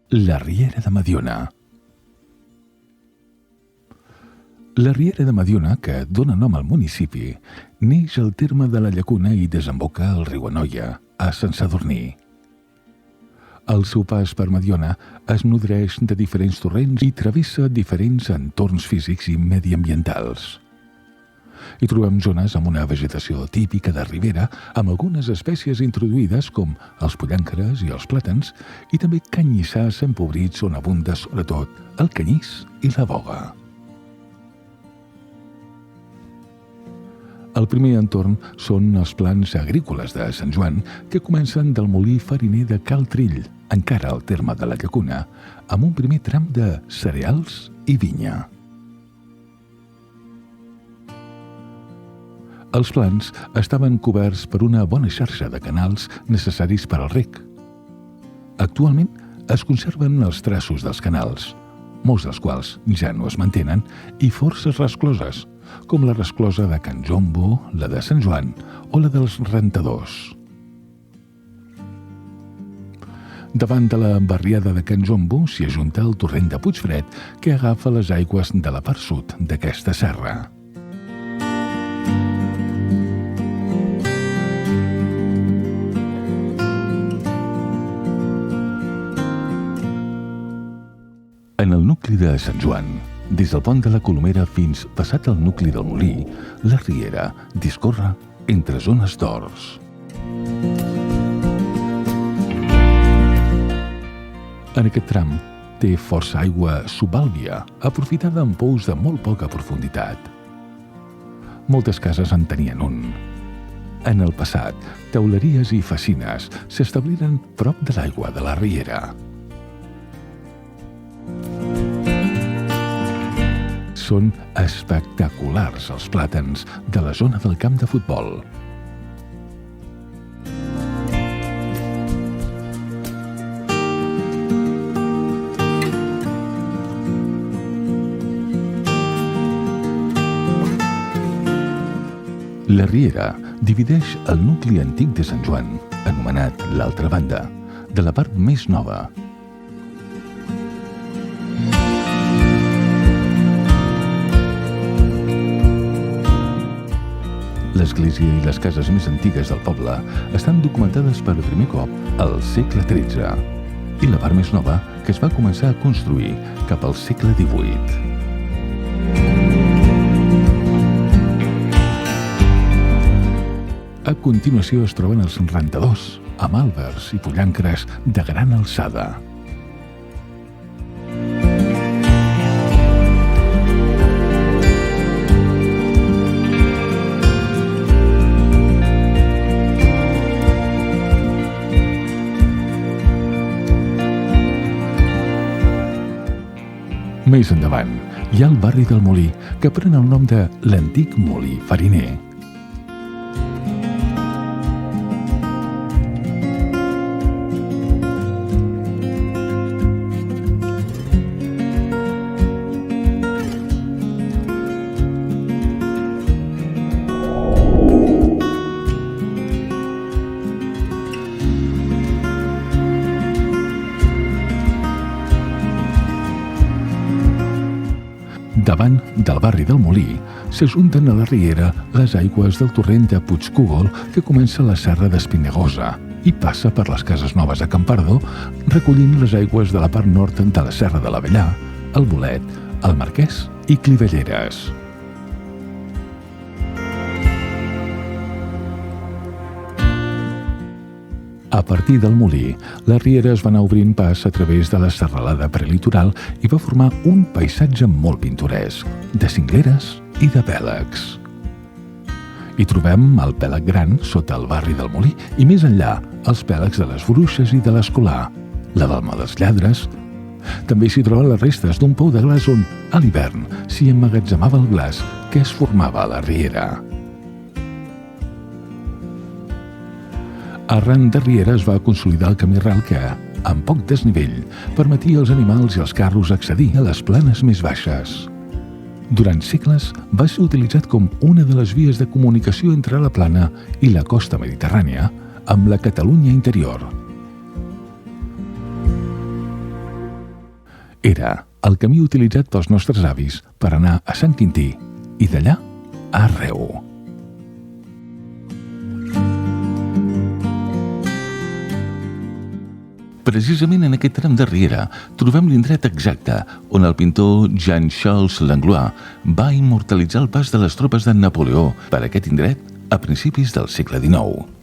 La Riera de Mediona. La Riera de Mediona, que dona nom al municipi, neix al terme de la Llacuna i desemboca al riu Anoia, a Sant Sadurní. El seu pas per Mediona es nodreix de diferents torrents i travessa diferents entorns físics i mediambientals. Hi trobem zones amb una vegetació típica de ribera, amb algunes espècies introduïdes com els pollancres i els plàtans, i també canyissars empobrits on abunda sobretot el canyís i la boga. El primer entorn són els plans agrícoles de Sant Joan, que comencen del molí fariner de Cal Trill, encara al terme de la Llacuna, amb un primer tram de cereals i vinya. Els plans estaven coberts per una bona xarxa de canals necessaris per al reg. Actualment es conserven els traços dels canals, molts dels quals ja no es mantenen, i forces rescloses, com la resclosa de Can Jombo, la de Sant Joan o la dels Rentadors. Davant de la barriada de Can Jombo s'hi ajunta el torrent de Puigfred, que agafa les aigües de la part sud d'aquesta serra. En el nucli de Sant Joan, des del pont de la Colomera fins passat el nucli del Molí, la Riera discorre entre zones d'horts. En aquest tram té força aigua subàlvia, aprofitada en pous de molt poca profunditat. Moltes cases en tenien un. En el passat, teuleries i fassines s'establiren prop de l'aigua de la Riera. Són espectaculars els plàtans de la zona del camp de futbol. La Riera divideix el nucli antic de Sant Joan, anomenat l'altra banda, de la part més nova. L'església i les cases més antigues del poble estan documentades per primer cop al segle XIII i la part més nova que es va començar a construir cap al segle XVIII. A continuació es troben els Rentadors, amb àlbers i pollancres de gran alçada. Més endavant, hi ha el barri del Molí, que pren el nom de l'antic molí fariner. Davant del barri del Molí s'ajunten a la Riera les aigües del torrent de Puigcúgol, que comença a la serra d'Espinagosa i passa per les cases noves de Campardo, recollint les aigües de la part nord de la serra de l'Avellà, el Bolet, el Marquès i Clivelleres. A partir del Molí, la Riera es va anar obrint pas a través de la serralada prelitoral i va formar un paisatge molt pintoresc, de cingleres i de pèlegs. Hi trobem el pèleg gran sota el barri del Molí i més enllà els pèlegs de les Bruixes i de l'Escolà, la Balma dels Lladres. També s'hi troben les restes d'un pou de glaç on, a l'hivern, s'hi emmagatzemava el glaç que es formava a la Riera. Arran de Riera es va consolidar el camí ral que, amb poc desnivell, permetia als animals i als carros accedir a les planes més baixes. Durant segles va ser utilitzat com una de les vies de comunicació entre la plana i la costa mediterrània amb la Catalunya interior. Era el camí utilitzat pels nostres avis per anar a Sant Quintí i d'allà a Reu. Precisament en aquest tram de riera trobem l'indret exacte on el pintor Jean-Charles Langlois va immortalitzar el pas de les tropes de Napoleó per aquest indret a principis del segle XIX.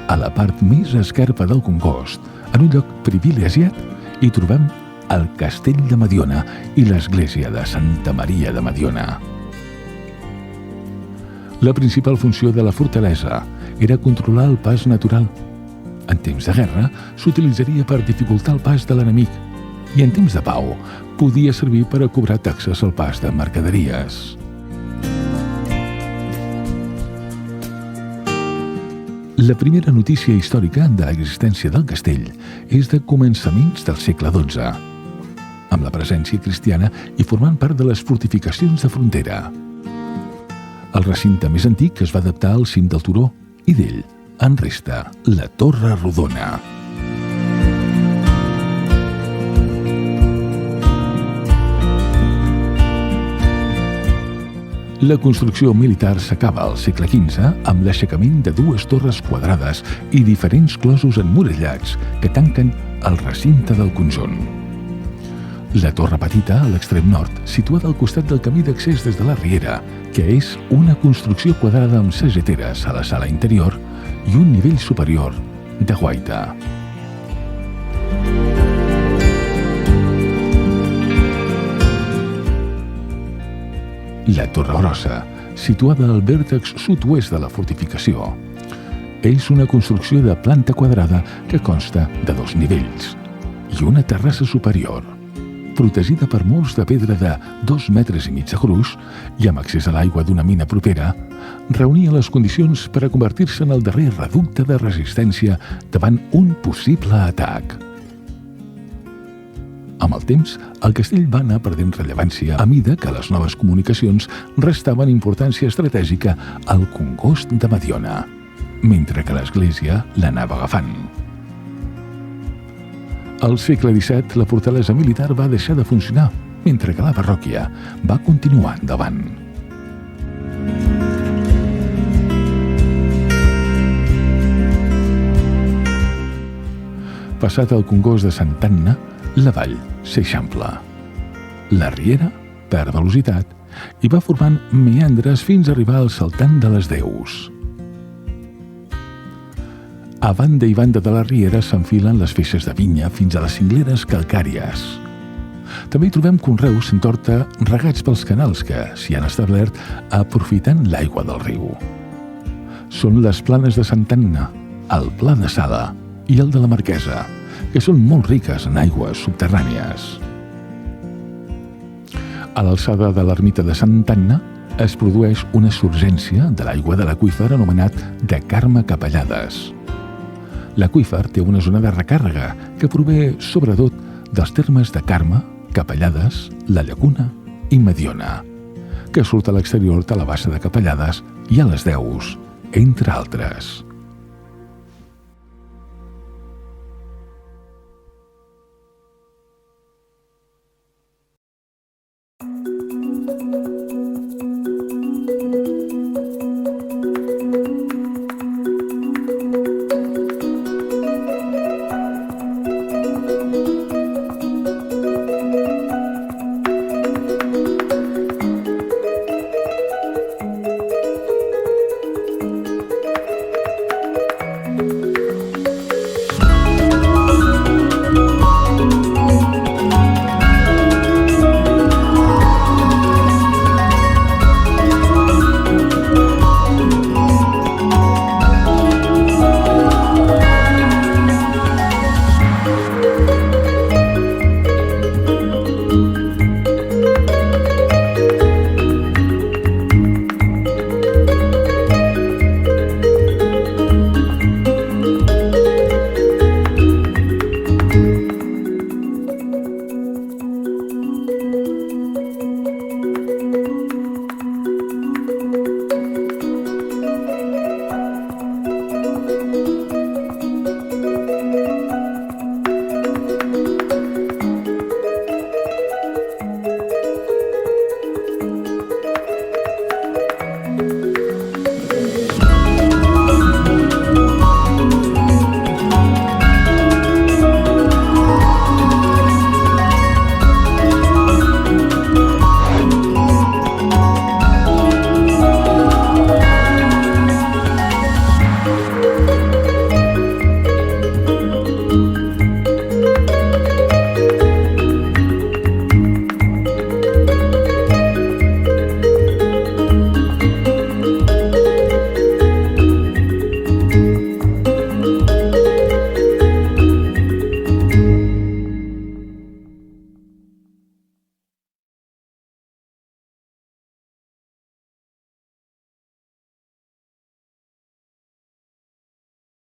A la part més esquerpa del Congost, en un lloc privilegiat, hi trobem el Castell de Mediona i l'església de Santa Maria de Mediona. La principal funció de la fortalesa era controlar el pas natural. En temps de guerra s'utilitzaria per dificultar el pas de l'enemic i en temps de pau podia servir per a cobrar taxes al pas de mercaderies. La primera notícia històrica de l'existència del castell és de començaments del segle XII, amb la presència cristiana i formant part de les fortificacions de frontera. El recinte més antic es va adaptar al cim del turó i d'ell en resta la Torre Rodona. La construcció militar s'acaba al segle XV amb l'aixecament de dues torres quadrades i diferents closos emmurallats que tanquen el recinte del conjunt. La torre petita, a l'extrem nord, situada al costat del camí d'accés des de la riera, que és una construcció quadrada amb sageteres a la sala interior i un nivell superior de guaita. La Torre Grossa, situada al vèrtex sud-oest de la fortificació, és una construcció de planta quadrada que consta de 2 nivells i una terrassa superior, protegida per murs de pedra de 2,5 metres de gruix i amb accés a l'aigua d'una mina propera, reunia les condicions per a convertir-se en el darrer reducte de resistència davant un possible atac. Amb el temps, el castell va anar perdent rellevància a mida que les noves comunicacions restaven importància estratègica al Congost de Mediona, mentre que l'església l'anava agafant. Al segle XVII, la fortalesa militar va deixar de funcionar, mentre que la parròquia va continuar endavant. Passat el Congost de Santa Anna, la vall s'eixampla. La riera perd velocitat i va formant meandres fins a arribar al saltant de les Deus. A banda i banda de la riera s'enfilen les feixes de vinya fins a les cingleres calcàries. També hi trobem conreus en torta regats pels canals que s'hi han establert aprofitant l'aigua del riu. Són les planes de Santa Anna, el Pla de Sala i el de la Marquesa, que són molt riques en aigües subterrànies. A l'alçada de l'ermita de Santa Anna es produeix una surgència de l'aigua de l'aqüífer anomenat de Carme Capellades. L'aqüífer té una zona de recàrrega que prové sobretot dels termes de Carme, Capellades, la Llacuna i Mediona, que surt a l'exterior de la bassa de Capellades i a les Deus, entre altres.